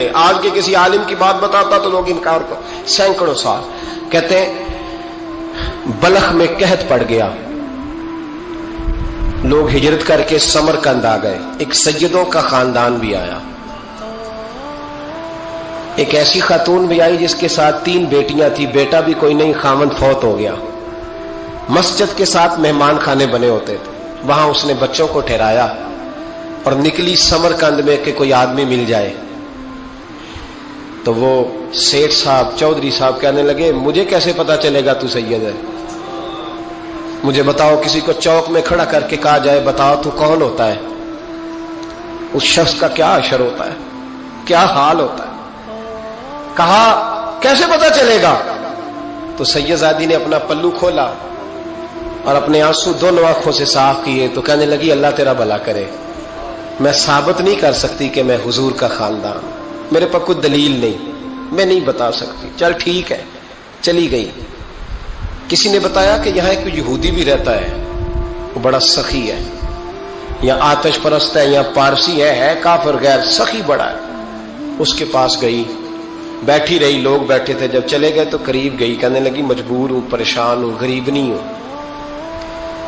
آج کے کسی عالم کی بات بتاتا تو لوگ انکار کو سینکڑوں سال کہتے ہیں بلخ میں قحط پڑ گیا، لوگ ہجرت کر کے سمرقند آ گئے، ایک سیدوں کا خاندان بھی آیا، ایک ایسی خاتون بھی آئی جس کے ساتھ 3 بیٹیاں تھی، بیٹا بھی کوئی نہیں، خاوند فوت ہو گیا، مسجد کے ساتھ مہمان خانے بنے ہوتے تھے، وہاں اس نے بچوں کو ٹھہرایا اور نکلی سمرقند میں کہ کوئی آدمی مل جائے۔ تو وہ سیٹھ صاحب چودھری صاحب کہنے لگے مجھے کیسے پتا چلے گا تو سید ہے، مجھے بتاؤ، کسی کو چوک میں کھڑا کر کے کہا جائے بتاؤ تو کون ہوتا ہے، اس شخص کا کیا اشر ہوتا ہے، کیا حال ہوتا ہے، کہا کیسے پتا چلے گا؟ تو سید زادی نے اپنا پلو کھولا اور اپنے آنسو دونوں آنکھوں سے صاف کیے تو کہنے لگی اللہ تیرا بھلا کرے، میں ثابت نہیں کر سکتی کہ میں حضور کا خاندان، میرے پاس کوئی دلیل نہیں، میں نہیں بتا سکتی، چل ٹھیک ہے، چلی گئی۔ کسی نے بتایا کہ یہاں ایک یہودی بھی رہتا ہے، وہ بڑا سخی ہے، یا آتش پرست ہے، یا پارسی ہے کافر غیر، سخی بڑا ہے، اس کے پاس گئی، بیٹھی رہی، لوگ بیٹھے تھے، جب چلے گئے تو قریب گئی، کہنے لگی مجبور ہوں، پریشان ہوں، غریب نہیں ہوں۔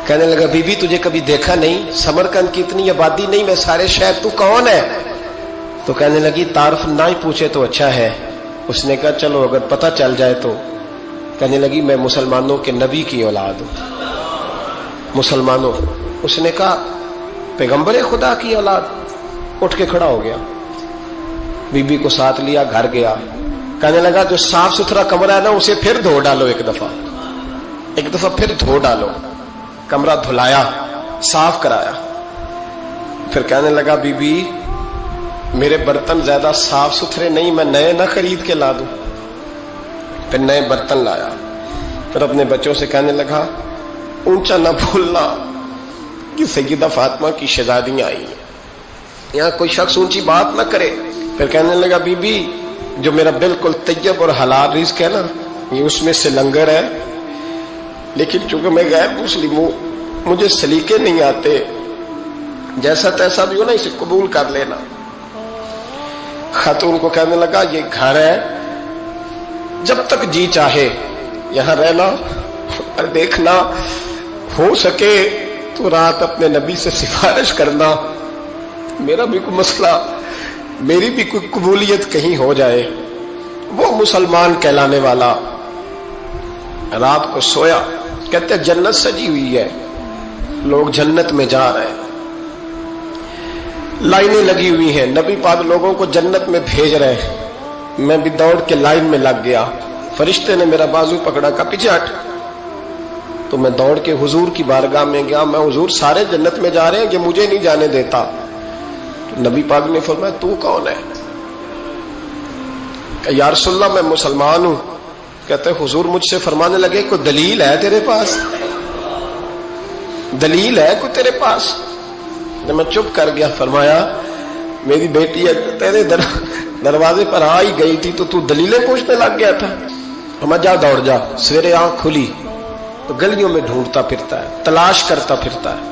کہنے لگا بی بی تجھے کبھی دیکھا نہیں، سمرقند کی اتنی آبادی نہیں، میں سارے شہر، تو کون ہے؟ تو کہنے لگی تعارف نہ ہی پوچھے تو اچھا ہے۔ اس نے کہا چلو اگر پتہ چل جائے تو۔ کہنے لگی میں مسلمانوں کے نبی کی اولاد ہوں، مسلمانوں۔ اس نے کہا پیغمبر خدا کی اولاد؟ اٹھ کے کھڑا ہو گیا، بی بی کو ساتھ لیا، گھر گیا، کہنے لگا جو صاف ستھرا کمرہ ہے نا اسے پھر دھو ڈالو، ایک دفعہ پھر دھو ڈالو۔ کمرہ دھلایا، صاف کرایا، پھر کہنے لگا بی بی میرے برتن زیادہ صاف ستھرے نہیں، میں نئے نہ خرید کے لا دوں۔ پھر نئے برتن لایا، پھر اپنے بچوں سے کہنے لگا اونچا نہ بھولنا کہ سیدہ فاطمہ کی شہزادیاں آئی ہیں، یہاں کوئی شخص اونچی بات نہ کرے۔ پھر کہنے لگا بی بی جو میرا بالکل طیب اور حلال رزق ہے نا یہ اس میں سے لنگر ہے، لیکن چونکہ میں غیر مسلم ہوں مجھے سلیقے نہیں آتے، جیسا تیسا بھی ہو نا اسے قبول کر لینا۔ خاتون کو کہنے لگا یہ گھر ہے، جب تک جی چاہے یہاں رہنا، اور دیکھنا ہو سکے تو رات اپنے نبی سے سفارش کرنا، میرا بھی کوئی مسئلہ، میری بھی کوئی قبولیت کہیں ہو جائے۔ وہ مسلمان کہلانے والا رات کو سویا، کہتے جنت سجی ہوئی ہے، لوگ جنت میں جا رہے ہیں، لائنیں لگی ہوئی ہیں، نبی پاک لوگوں کو جنت میں بھیج رہے ہیں، میں بھی دوڑ کے لائن میں لگ گیا، فرشتے نے میرا بازو پکڑا، کہا پیچھے ہٹ، تو میں دوڑ کے حضور کی بارگاہ میں گیا، میں حضور سارے جنت میں جا رہے ہیں، یہ مجھے نہیں جانے دیتا۔ تو نبی پاک نے فرمایا تو کون ہے؟ کہ یا رسول اللہ میں مسلمان ہوں۔ کہتے حضور مجھ سے فرمانے لگے کوئی دلیل ہے تیرے پاس؟ دلیل ہے کوئی تیرے پاس؟ جب میں چپ کر گیا فرمایا میری بیٹی تیرے دروازے پر آ ہی گئی تھی تو دلیلیں پوچھنے لگ گیا تھا۔ ہم جا دوڑ جا، سویرے آنکھ کھلی تو گلیوں میں ڈھونڈتا پھرتا ہے، تلاش کرتا پھرتا ہے،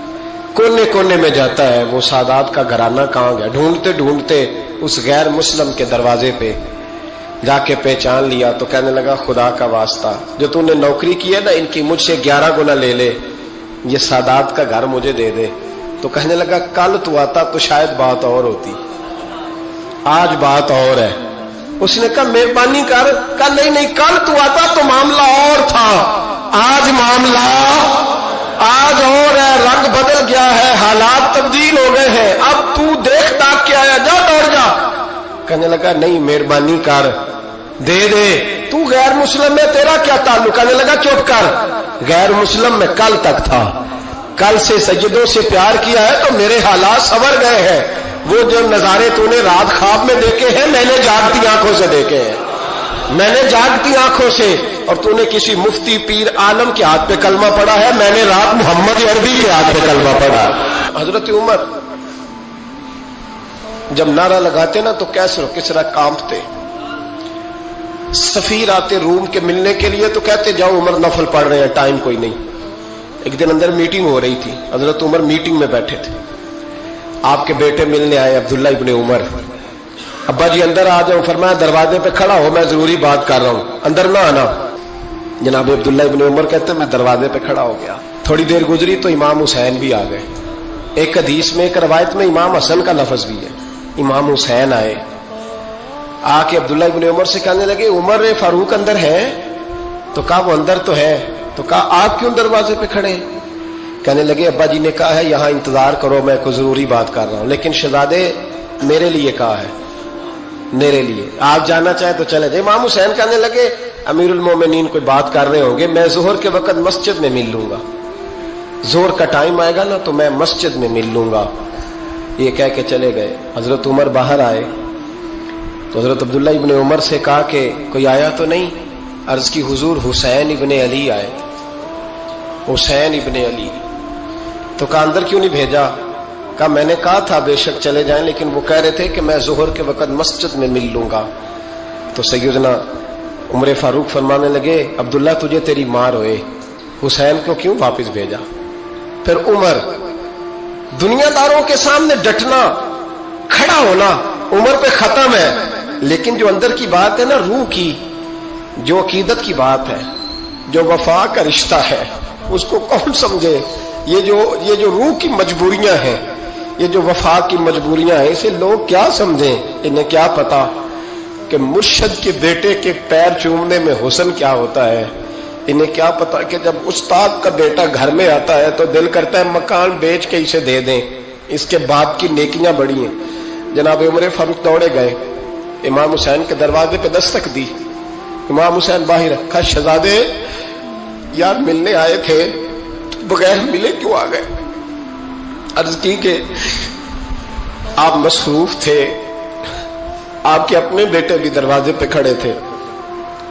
کونے کونے میں جاتا ہے وہ سادات کا گھرانہ کہاں گیا، ڈھونڈتے ڈھونڈتے اس غیر مسلم کے دروازے پہ جا کے پہچان لیا تو کہنے لگا خدا کا واسطہ جو تو نے نوکری کی ہے نا ان کی مجھ سے 11 گنا لے لے، یہ سادات کا گھر مجھے دے دے۔ تو کہنے لگا کل تو آتا تو شاید بات اور ہوتی، آج بات اور ہے۔ اس نے کہا مہربانی کر، کہا نہیں کل تو آتا تو معاملہ اور تھا، آج معاملہ آج اور ہے، رنگ بدل گیا ہے، حالات تبدیل ہو گئے ہیں، اب تو دیکھ تاک کے آیا، جا دوڑ جا۔ کہنے لگا نہیں مہربانی کر دے دے، تو غیر مسلم میں تیرا کیا تعلق؟ کہنے لگا چپ کر، غیر مسلم میں کل تک تھا، کل سے سجدوں سے پیار کیا ہے تو میرے حالات سنور گئے ہیں، وہ جو نظارے تو نے رات خواب میں دیکھے ہیں میں نے جاگتی آنکھوں سے دیکھے ہیں، میں نے جاگتی آنکھوں سے، اور تو نے کسی مفتی پیر عالم کے ہاتھ پہ کلمہ پڑھا ہے، میں نے رات محمد عربی کے ہاتھ پہ کلمہ پڑھا۔ حضرت عمر جب نعرہ لگاتے نا تو کیسر کس طرح کانپتے، سفیر آتے روم کے ملنے کے لیے تو کہتے جاؤ عمر نفل پڑھ رہے ہیں، ٹائم کوئی نہیں۔ ایک دن اندر میٹنگ ہو رہی تھی، حضرت عمر میٹنگ میں بیٹھے تھے، آپ کے بیٹے ملنے آئے عبداللہ ابن عمر، ابا جی اندر آ جاؤ، فرمایا دروازے پہ کھڑا ہو، میں ضروری بات کر رہا ہوں، اندر نہ آنا۔ جناب عبداللہ ابن عمر کہتے ہیں میں دروازے پہ کھڑا ہو گیا، تھوڑی دیر گزری تو امام حسین بھی آ گئے۔ ایک حدیث میں، ایک روایت میں امام حسن کا لفظ بھی ہے، امام حسین آئے، آ کے عبداللہ ابن عمر سے کہنے لگے عمر فاروق اندر ہے؟ تو کہا وہ اندر تو ہے۔ تو کہا آپ کیوں دروازے پہ کھڑے ہیں؟ کہنے لگے ابا جی نے کہا ہے یہاں انتظار کرو، میں کوئی ضروری بات کر رہا ہوں، لیکن شہزادے میرے لیے کہا ہے، میرے لیے، آپ جانا چاہیں تو چلے جائیں۔ امام حسین کہنے لگے امیر المومنین کوئی بات کر رہے ہوں گے، میں ظہر کے وقت مسجد میں مل لوں گا، ظہر کا ٹائم آئے گا نا تو میں مسجد میں مل لوں گا۔ یہ کہہ کے چلے گئے۔ حضرت عمر باہر آئے تو حضرت عبداللہ ابن عمر سے کہا کہ کوئی آیا تو نہیں؟ عرض کی حضور حسین ابن علی آئے، حسین ابن علی۔ تو کہا اندر کیوں نہیں بھیجا؟ کہا میں نے کہا تھا بے شک چلے جائیں، لیکن وہ کہہ رہے تھے کہ میں ظہر کے وقت مسجد میں مل لوں گا۔ تو سیدنا عمر فاروق فرمانے لگے عبداللہ تجھے تیری مار ہوئے، حسین کو کیوں واپس بھیجا؟ پھر عمر، دنیا داروں کے سامنے ڈٹنا، کھڑا ہونا عمر پہ ختم ہے، لیکن جو اندر کی بات ہے نا، روح کی، جو عقیدت کی بات ہے، جو وفا کا رشتہ ہے، اس کو کون سمجھے؟ یہ جو روح کی مجبوریاں ہیں، یہ جو وفا کی مجبوریاں ہیں، اسے لوگ کیا سمجھیں؟ انہیں کیا پتا کہ مرشد کے بیٹے کے پیر چومنے میں حسن کیا ہوتا ہے؟ انہیں کیا پتا کہ جب استاد کا بیٹا گھر میں آتا ہے تو دل کرتا ہے مکان بیچ کے اسے دے دیں، اس کے باپ کی نیکیاں بڑی ہیں۔ جناب عمر فاروق دوڑے گئے، امام حسین کے دروازے پہ دستک دی، امام حسین باہر رکھا، شہزادے یار ملنے آئے تھے، بغیر ملے کیوں آ گئے؟ عرض کی کہ آپ مصروف تھے، آپ کے اپنے بیٹے بھی دروازے پہ کھڑے تھے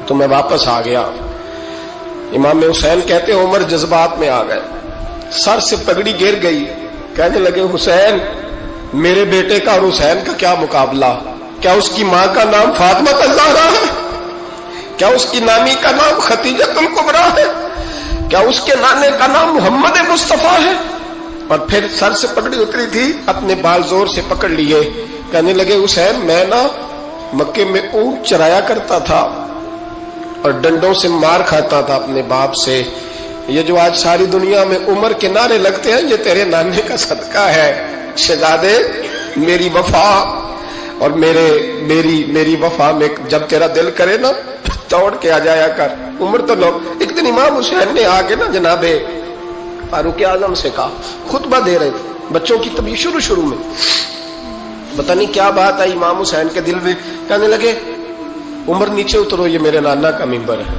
تو میں واپس آ گیا۔ امام حسین کہتے عمر جذبات میں آ گئے، سر سے پگڑی گر گئی، کہنے لگے حسین میرے بیٹے کا اور حسین کا کیا مقابلہ؟ کیا اس کی ماں کا نام فاطمہ الزہرا ہے؟ کیا اس کی نانی کا نام خدیجہ الکبریٰ ہے؟ کیا اس کے نانے کا نام محمد مصطفیٰ ہے؟ اور پھر سر سے پگڑی اتری تھی، اپنے بال زور سے پکڑ لیے، کہنے لگے حسین میں نا مکے میں اونٹ چرایا کرتا تھا اور ڈنڈوں سے مار کھاتا تھا اپنے باپ سے، یہ جو آج ساری دنیا میں عمر کے نعرے لگتے ہیں یہ تیرے نانے کا صدقہ ہے۔ شہزادے میری وفا اور میری وفا میں جب تیرا دل کرے نا توڑ کے آ جایا کر۔ عمر تو لوگ، ایک دن امام حسین نے آ کے نا جناب فاروق اعظم سے کہا، خطبہ دے رہے تھے بچوں کی طبیعت شروع میں، پتہ نہیں کیا بات آئی امام حسین کے دل میں، کہنے لگے عمر نیچے اترو، یہ میرے نانا کا ممبر ہے۔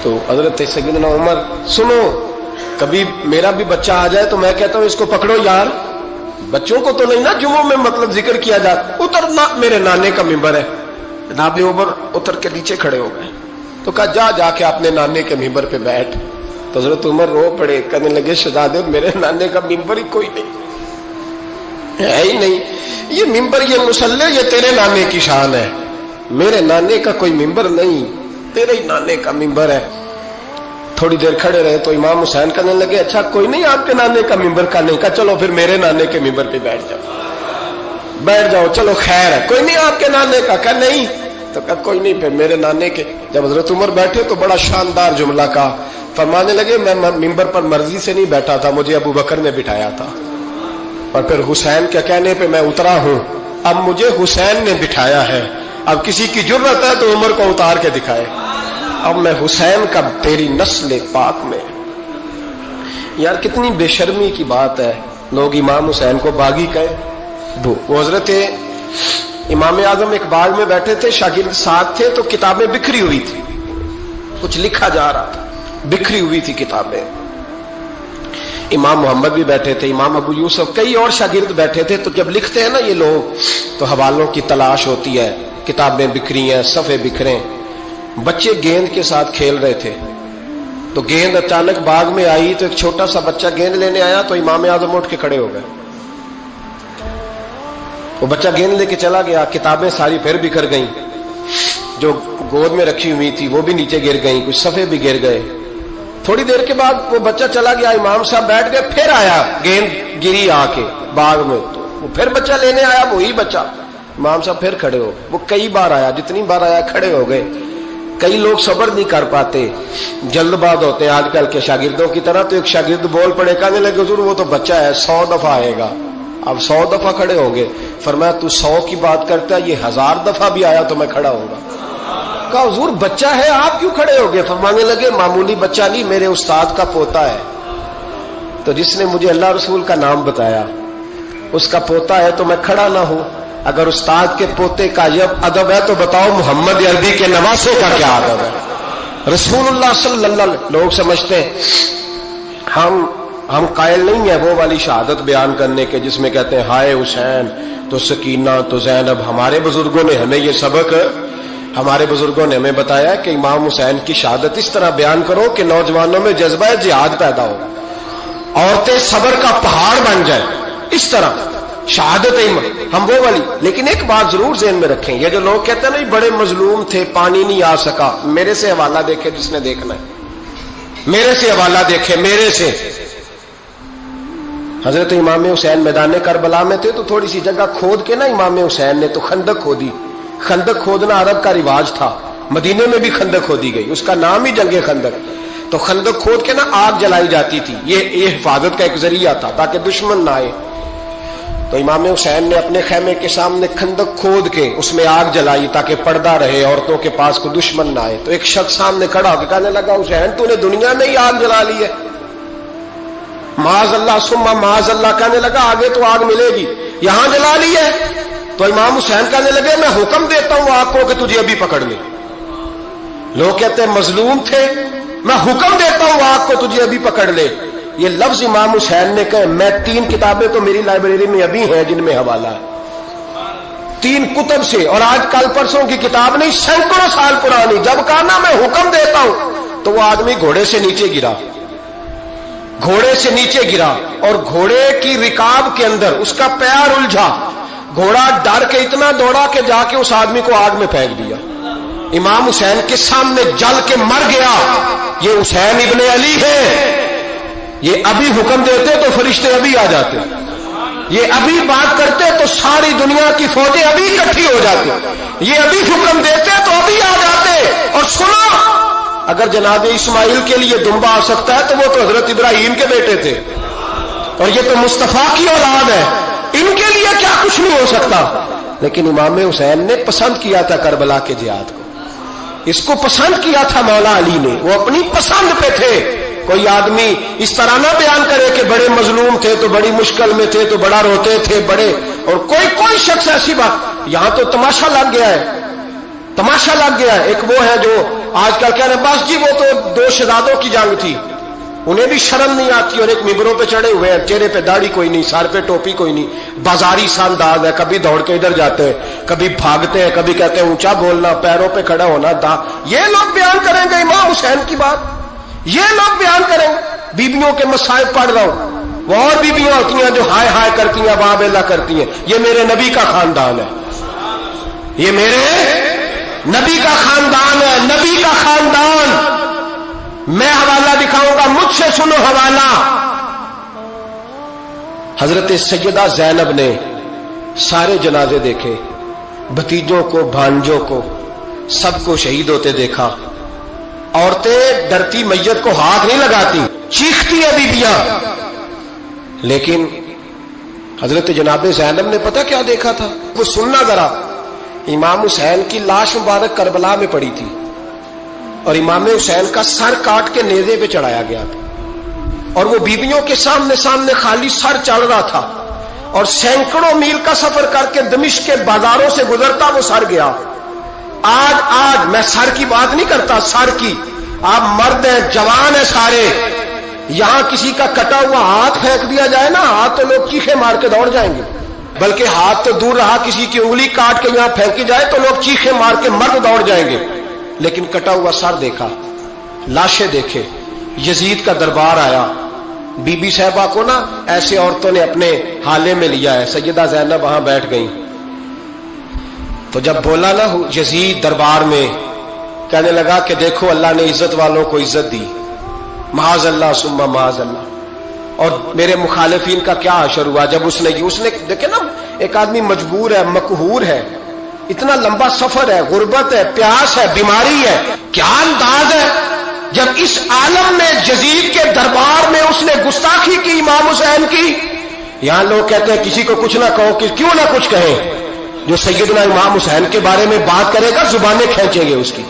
تو حضرت سیدنا عمر، سنو کبھی میرا بھی بچہ آ جائے تو میں کہتا ہوں اس کو پکڑو یار، بچوں کو تو نہیں نا جمعوں میں مطلب ذکر کیا جاتا، اترنا میرے نانے کا ممبر ہے۔ جناب عمر اتر کے نیچے کھڑے ہو گئے تو کہا جا کے اپنے نانے کے ممبر پہ بیٹھ۔ تو حضرت عمر رو پڑے، کہنے لگے شہزادے میرے نانے کا ممبر ہی کوئی نہیں ہے ہی نہیں، یہ ممبر یہ مصلی یہ تیرے نانے کی شان ہے، میرے نانے کا کوئی ممبر نہیں، تیرے ہی نانے کا ممبر ہے۔ تھوڑی دیر کھڑے رہے تو امام حسین کہنے لگے اچھا کوئی نہیں آپ کے نانے کا ممبر کا نہیں؟ کہا چلو پھر میرے نانے کے ممبر پہ بیٹھ جاؤ، چلو خیر ہے، کوئی نہیں آپ کے نانے کا؟ کہا نہیں۔ تو کہا کوئی نہیں پھر میرے نانے کے۔ جب حضرت عمر بیٹھے تو بڑا شاندار جملہ کہا، فرمانے لگے میں ممبر پر مرضی سے نہیں بیٹھا تھا، مجھے ابو بکر نے بٹھایا تھا، اور پھر حسین کے کہنے پہ میں اترا ہوں، اب مجھے حسین نے بٹھایا ہے، اب کسی کی جرأت ہے تو عمر کو اتار کے دکھائے، اب میں حسین کا تیری نسل پاک میں۔ یار کتنی بے شرمی کی بات ہے، لوگ امام حسین کو باغی کہے۔ وہ حضرت امام اعظم ایک باغ میں بیٹھے تھے، شاگرد ساتھ تھے، تو کتابیں بکھری ہوئی تھی، کچھ لکھا جا رہا تھا، بکھری ہوئی تھی کتابیں۔ امام محمد بھی بیٹھے تھے، امام ابو یوسف، کئی اور شاگرد بیٹھے تھے۔ تو جب لکھتے ہیں نا یہ لوگ تو حوالوں کی تلاش ہوتی ہے، کتابیں بکھری ہیں، صفحے بکھرے۔ بچے گیند کے ساتھ کھیل رہے تھے تو گیند اچانک باغ میں آئی تو ایک چھوٹا سا بچہ گیند لینے آیا تو امام اعظم اٹھ کے کھڑے ہو گئے۔ وہ بچہ گیند لے کے چلا گیا، کتابیں ساری پھر بکھر گئیں، جو گود میں رکھی ہوئی تھی وہ بھی نیچے گر گئیں، کچھ صفحے بھی گر گئے۔ تھوڑی دیر کے بعد وہ بچہ چلا گیا، امام صاحب بیٹھ گئے، پھر آیا، گیند گری آ کے باغ میں، تو وہ پھر بچہ لینے آیا، وہی بچہ، امام صاحب پھر کھڑے ہو، وہ کئی بار آیا، جتنی بار آیا کھڑے ہو گئے۔ کئی لوگ صبر نہیں کر پاتے، جلد باز ہوتے ہیں آج کل کے شاگردوں کی طرح، تو ایک شاگرد بول پڑے، کہنے لگے حضور وہ تو بچہ ہے 100 دفعہ آئے گا۔ اب 100 دفعہ کھڑے ہو گئے، فرمایا تو 100 کی بات کرتا ہے، یہ 1000 دفعہ بھی آیا تو میں کھڑا ہوں گا۔ کہا حضور بچہ ہے آپ کیوں کھڑے ہو گئے؟ فرمانے لگے معمولی بچہ نہیں، میرے استاد کا پوتا ہے، تو جس نے مجھے اللہ رسول کا نام بتایا اس کا پوتا ہے تو میں کھڑا نہ ہوں۔ اگر استاد کے پوتے کا یہ ادب ہے تو بتاؤ محمد عربی کے نواسے کا کیا ادب ہے؟ رسول اللہ صلی اللہ علیہ وسلم۔ لوگ سمجھتے ہیں ہم قائل نہیں ہیں وہ والی شہادت بیان کرنے کے جس میں کہتے ہیں ہائے حسین تو سکینہ تو زینب۔ ہمارے بزرگوں نے ہمیں یہ سبق، ہمارے بزرگوں نے ہمیں بتایا کہ امام حسین کی شہادت اس طرح بیان کرو کہ نوجوانوں میں جذبہ جہاد پیدا ہو، عورتیں صبر کا پہاڑ بن جائیں، اس طرح شہادت ہم وہ والی۔ لیکن ایک بات ضرور ذہن میں رکھیں، یہ جو لوگ کہتے ہیں نا بڑے مظلوم تھے پانی نہیں آ سکا، میرے سے حوالہ دیکھے جس نے دیکھنا ہے، میرے سے حوالہ دیکھے، میرے سے۔ حضرت امام حسین میدان کربلا میں تھے تو تھوڑی سی جگہ کھود کے نا امام حسین نے تو خندق کھودی۔ خندق کھودنا عرب کا رواج تھا، مدینے میں بھی خندق کھودی گئی، اس کا نام ہی جنگ خندق۔ تو خندق کھود کے نا آگ جلائی جاتی تھی، یہ حفاظت کا ایک ذریعہ تھا تاکہ دشمن نہ آئے۔ تو امام حسین نے اپنے خیمے کے سامنے خندق کھود کے اس میں آگ جلائی تاکہ پردہ رہے، عورتوں کے پاس کوئی دشمن نہ آئے۔ تو ایک شخص سامنے کھڑا ہو کے کہنے لگا حسین تو نے دنیا میں ہی آگ جلا لی ہے، معاذ اللہ ثم معاذ اللہ۔ کہنے لگا آگے تو آگ ملے گی، یہاں جلا لی ہے۔ تو امام حسین کہنے لگے میں حکم دیتا ہوں آگ کو کہ تجھے ابھی پکڑ لے۔ لوگ کہتے ہیں مظلوم تھے، میں حکم دیتا ہوں آگ کو تجھے ابھی پکڑ لے۔ یہ لفظ امام حسین نے کہے، میں 3 کتابیں تو میری لائبریری میں ابھی ہیں جن میں حوالہ ہے، 3 کتب سے، اور آج کل پرسوں کی کتاب نہیں، سینکڑوں سال پرانی۔ جب کہا نا میں حکم دیتا ہوں تو وہ آدمی گھوڑے سے نیچے گرا، گھوڑے سے نیچے گرا، اور گھوڑے کی رکاب کے اندر اس کا پیر الجھا، گھوڑا ڈر کے اتنا دوڑا کہ جا کے اس آدمی کو آگ میں پھینک دیا۔ امام حسین کے سامنے جل کے مر گیا۔ یہ حسین ابن علی ہے، یہ ابھی حکم دیتے تو فرشتے ابھی آ جاتے، یہ ابھی بات کرتے تو ساری دنیا کی فوجیں ابھی اکٹھی ہو جاتی، یہ ابھی حکم دیتے تو ابھی آ جاتے۔ اور سنو، اگر جناب اسماعیل کے لیے دمبا آ سکتا ہے تو وہ تو حضرت ابراہیم کے بیٹے تھے، اور یہ تو مصطفیٰ کی اولاد ہے، ان کے لیے کیا کچھ نہیں ہو سکتا۔ لیکن امام حسین نے پسند کیا تھا کربلا کے جہاد کو، اس کو پسند کیا تھا مولا علی نے، وہ اپنی پسند پہ تھے۔ کوئی آدمی اس طرح نہ بیان کرے کہ بڑے مظلوم تھے تو بڑی مشکل میں تھے تو بڑا روتے تھے بڑے، اور کوئی شخص ایسی بات، یہاں تو تماشا لگ گیا ہے، تماشا لگ گیا ہے۔ ایک وہ ہے جو آج کل کہہ رہے بس جی وہ تو 2 شہزادوں کی جنگ تھی، انہیں بھی شرم نہیں آتی، اور ایک ممبروں پہ چڑھے ہوئے ہیں، چہرے پہ داڑھی کوئی نہیں، سر پہ ٹوپی کوئی نہیں، بازاری سا انداز ہے، کبھی دوڑ کے ادھر جاتے ہیں، کبھی بھاگتے ہیں، کبھی کہتے ہیں اونچا بولنا، پیروں پہ کھڑا ہونا، یہ لوگ بیان کریں گے امام حسین کی بات، یہ لوگ بیان کریں۔ بیبیوں کے مصائب پڑھ رہا ہوں، وہ اور بیبیاں ہوتی ہیں جو ہائے ہائے کرتی ہیں، واہ بیلا کرتی ہیں، یہ میرے نبی کا خاندان ہے، یہ میرے نبی کا خاندان ہے، نبی کا خاندان۔ میں حوالہ دکھاؤں گا، مجھ سے سنو حوالہ۔ حضرت سیدہ زینب نے سارے جنازے دیکھے، بھتیجوں کو، بھانجوں کو، سب کو شہید ہوتے دیکھا۔ عورتیں ڈرتی میت کو ہاتھ نہیں لگاتی، چیختی ہیں بیبیاں، لیکن حضرت جناب زینب نے پتہ کیا دیکھا تھا؟ وہ سننا ذرا۔ امام حسین کی لاش مبارک کربلا میں پڑی تھی، اور امام حسین کا سر کاٹ کے نیزے پہ چڑھایا گیا تھا، اور وہ بیبیوں کے سامنے خالی سر چڑھ رہا تھا، اور سینکڑوں میل کا سفر کر کے دمشق کے بازاروں سے گزرتا وہ سر گیا۔ آج میں سر کی بات نہیں کرتا، سر کی، آپ مرد ہیں، جوان ہیں سارے، یہاں کسی کا کٹا ہوا ہاتھ پھینک دیا جائے نا، ہاتھ تو لوگ چیخے مار کے دوڑ جائیں گے، بلکہ ہاتھ تو دور رہا، کسی کی انگلی کاٹ کے یہاں پھینکی جائے تو لوگ چیخے مار کے مرد دوڑ جائیں گے۔ لیکن کٹا ہوا سر دیکھا، لاشیں دیکھے، یزید کا دربار آیا، بی بی صاحبہ کو نا ایسے عورتوں نے اپنے حالے میں لیا ہے، سیدہ زینب وہاں بیٹھ گئیں، تو جب بولا نا یزید دربار میں، کہنے لگا کہ دیکھو اللہ نے عزت والوں کو عزت دی، معاذ اللہ ثم معاذ اللہ۔ اور میرے مخالفین کا کیا حشر ہوا جب اس نے دیکھیں نا، ایک آدمی مجبور ہے، مقہور ہے، اتنا لمبا سفر ہے، غربت ہے، پیاس ہے، بیماری ہے، کیا انداز ہے جب اس عالم میں یزید کے دربار میں اس نے گستاخی کی امام حسین کی۔ یہاں لوگ کہتے ہیں کسی کو کچھ نہ کہو، کہ کیوں نہ کچھ کہیں، جو سیدنا امام حسین کے بارے میں بات کرے گا زبانیں کھینچیں گے اس کی،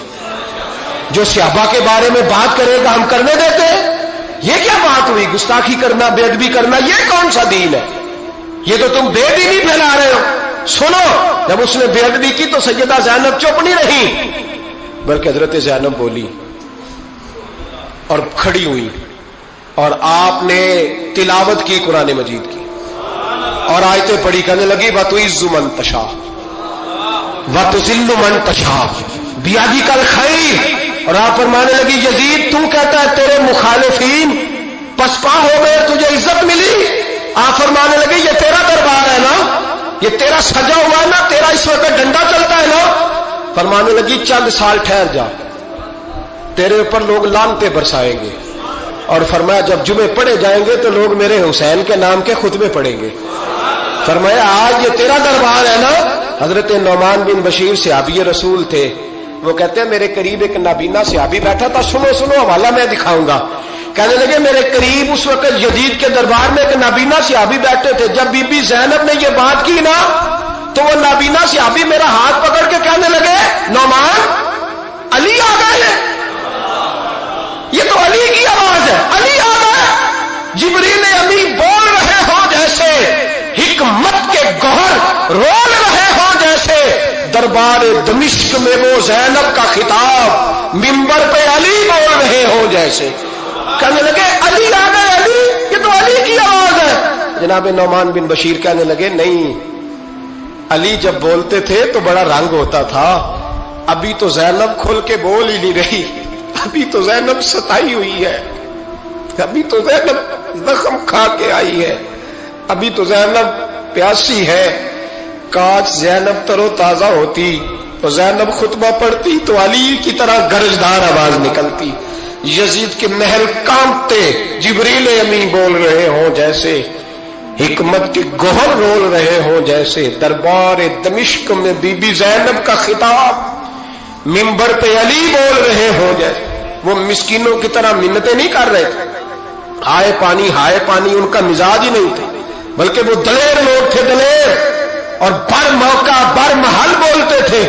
جو صحابہ کے بارے میں بات کرے گا ہم کرنے دیتے ہیں؟ یہ کیا بات ہوئی؟ گستاخی کرنا، بے ادبی کرنا، یہ کون سا دین ہے؟ یہ تو تم بے دینی پھیلا رہے ہو۔ سنو، جب اس نے بے ادبی کی تو سیدہ زینب چپ نہیں رہی، بلکہ حضرت زینب بولی اور کھڑی ہوئی، اور آپ نے تلاوت کی قرآن مجید کی اور آیتیں پڑھی، کہنے لگی وَتُعِزُّ مَن تَشَاءُ وَتُذِلُّ مَن تَشَاءُ بِیَدِکَ الْخَیْرُ، اور آپ فرمانے لگی یزید تو کہتا ہے تیرے مخالفین پسپا ہو گئے، تجھے عزت ملی؟ آپ فرمانے لگی یہ تیرا دربار ہے نا، یہ تیرا سجا ہوا ہے نا، تیرا اس وقت ڈنڈا چلتا ہے نا۔ فرمانے لگی چند سال ٹھہر جا، تیرے اوپر لوگ لعنتیں برسائیں گے، اور فرمایا جب جمعے پڑھے جائیں گے تو لوگ میرے حسین کے نام کے خطبے پڑھیں گے۔ فرمایا آج یہ تیرا دربار ہے نا۔ حضرت نعمان بن بشیر صحابی رسول تھے، وہ کہتے ہیں میرے قریب ایک نابینا صحابی بیٹھا تھا، سنو سنو حوالہ میں دکھاؤں گا۔ کہنے لگے میرے قریب اس وقت یزید کے دربار میں ایک نابینا صحابی بیٹھے تھے، جب بی بی زینب نے یہ بات کی نا تو وہ نابینا صحابی میرا ہاتھ پکڑ کے کہنے لگے نعمان علی آ گئے، یہ تو علی کی آواز ہے، علی آ گئے، جبریل امین بول رہے ہو جیسے، حکمت کے گوہر رول رہے ہو جیسے، دربار دمشق میں وہ زینب کا خطاب منبر پہ علی بول رہے ہو جیسے۔ کہنے لگے علی آ گئے، علی، یہ تو علی کی آواز ہے۔ جناب نعمان بن بشیر کہنے لگے نہیں، علی جب بولتے تھے تو بڑا رنگ ہوتا تھا، ابھی تو زینب کھل کے بول ہی نہیں رہی، ابھی تو زینب ستائی ہوئی ہے، ابھی تو زینب زخم کھا کے آئی ہے، ابھی تو زینب پیاسی ہے۔ کاش زینب تر و تازہ ہوتی تو زینب خطبہ پڑھتی تو علی کی طرح گرجدار آواز نکلتی، یزید کے محل کانپتے، جبریل امین بول رہے ہوں جیسے، حکمت کے گوہر رول رہے ہوں جیسے، دربار دمشق میں بی بی زینب کا خطاب منبر پہ علی بول رہے ہوں جیسے۔ وہ مسکینوں کی طرح منتیں نہیں کر رہے تھے، ہائے پانی ان کا مزاج ہی نہیں تھا، بلکہ وہ دلیر لوگ تھے، دلیر، اور بر موقع بر محل بولتے تھے۔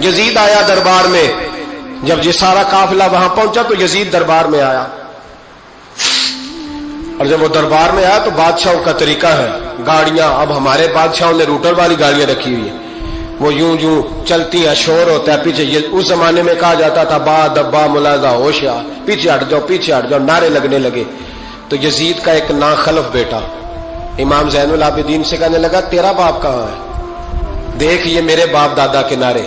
یزید آیا دربار میں، جب یہ سارا قافلہ وہاں پہنچا تو یزید دربار میں آیا، اور جب وہ دربار میں آیا تو بادشاہوں کا طریقہ ہے، گاڑیاں، اب ہمارے بادشاہوں نے روٹر والی گاڑیاں رکھی ہوئی ہیں، وہ یوں چلتی ہیں، شور ہوتا ہے پیچھے۔ اس زمانے میں کہا جاتا تھا با دبا ملازہ ہوشیار، پیچھے ہٹ جاؤ، نعرے لگنے لگے۔ تو یزید کا ایک ناخلف بیٹا امام زین العابدین سے کہنے لگا تیرا باپ کہاں ہے؟ دیکھ یہ میرے باپ دادا کے نعرے،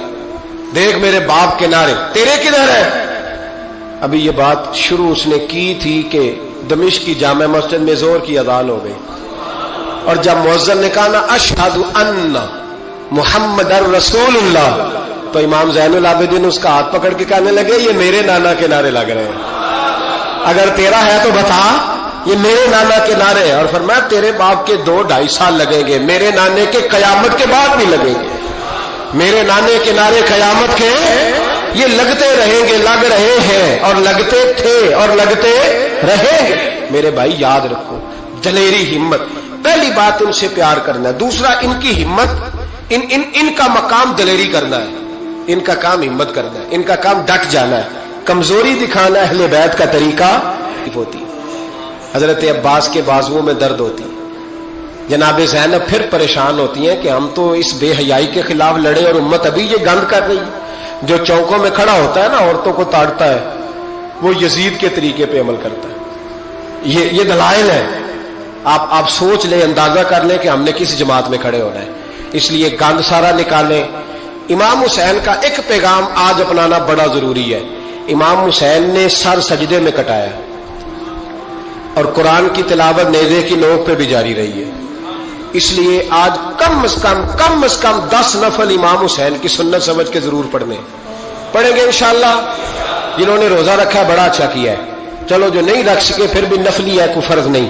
دیکھ میرے باپ کے نعرے، تیرے کدھر ہے؟ ابھی یہ بات شروع اس نے کی تھی کہ دمشق کی جامع مسجد میں زور کی اذان ہو گئی، اور جب مؤذن نے کہا نا اشہد ان محمد رسول اللہ، تو امام زین العابدین اس کا ہاتھ پکڑ کے کہنے لگے یہ میرے نانا کے نعرے لگ رہے ہیں، اگر تیرا ہے تو بتا، یہ میرے نانا کے نعرے ہیں۔ اور فرمایا تیرے باپ کے 2-2.5 سال لگیں گے، میرے نانے کے قیامت کے بعد بھی لگیں گے، میرے نانے کے نعرے قیامت کے یہ لگتے رہیں گے، لگ رہے ہیں اور لگتے تھے اور لگتے رہیں گے۔ میرے بھائی یاد رکھو، دلیری، ہمت، پہلی بات ان سے پیار کرنا ہے، دوسرا ان کی ہمت، ان کا مقام دلیری کرنا ہے، ان کا کام ہمت کرنا ہے، ان کا کام ڈٹ جانا ہے، کمزوری دکھانا اہل بیت کا طریقہ ہوتی۔ حضرت عباس کے بازوؤں میں درد ہوتی، جناب زینب پھر پریشان ہوتی ہیں کہ ہم تو اس بے حیائی کے خلاف لڑے اور امت ابھی یہ گند کر رہی ہے۔ جو چوکوں میں کھڑا ہوتا ہے نا عورتوں کو تاڑتا ہے، وہ یزید کے طریقے پہ عمل کرتا ہے۔ یہ دلائل ہے، آپ سوچ لیں، اندازہ کر لیں کہ ہم نے کس جماعت میں کھڑے ہونا ہے۔ اس لیے گند سارا نکالیں۔ امام حسین کا ایک پیغام آج اپنانا بڑا ضروری ہے۔ امام حسین نے سر سجدے میں کٹایا اور قرآن کی تلاوت نیزے کی نوک پہ بھی جاری رہی ہے، اس لیے آج کم از کم 10 نفل امام حسین کی سنت سمجھ کے ضرور پڑھیں گے انشاءاللہ۔ جنہوں نے روزہ رکھا بڑا اچھا کیا ہے، چلو جو نہیں رکھ سکے پھر بھی نفلی ہے، کوئی فرض نہیں،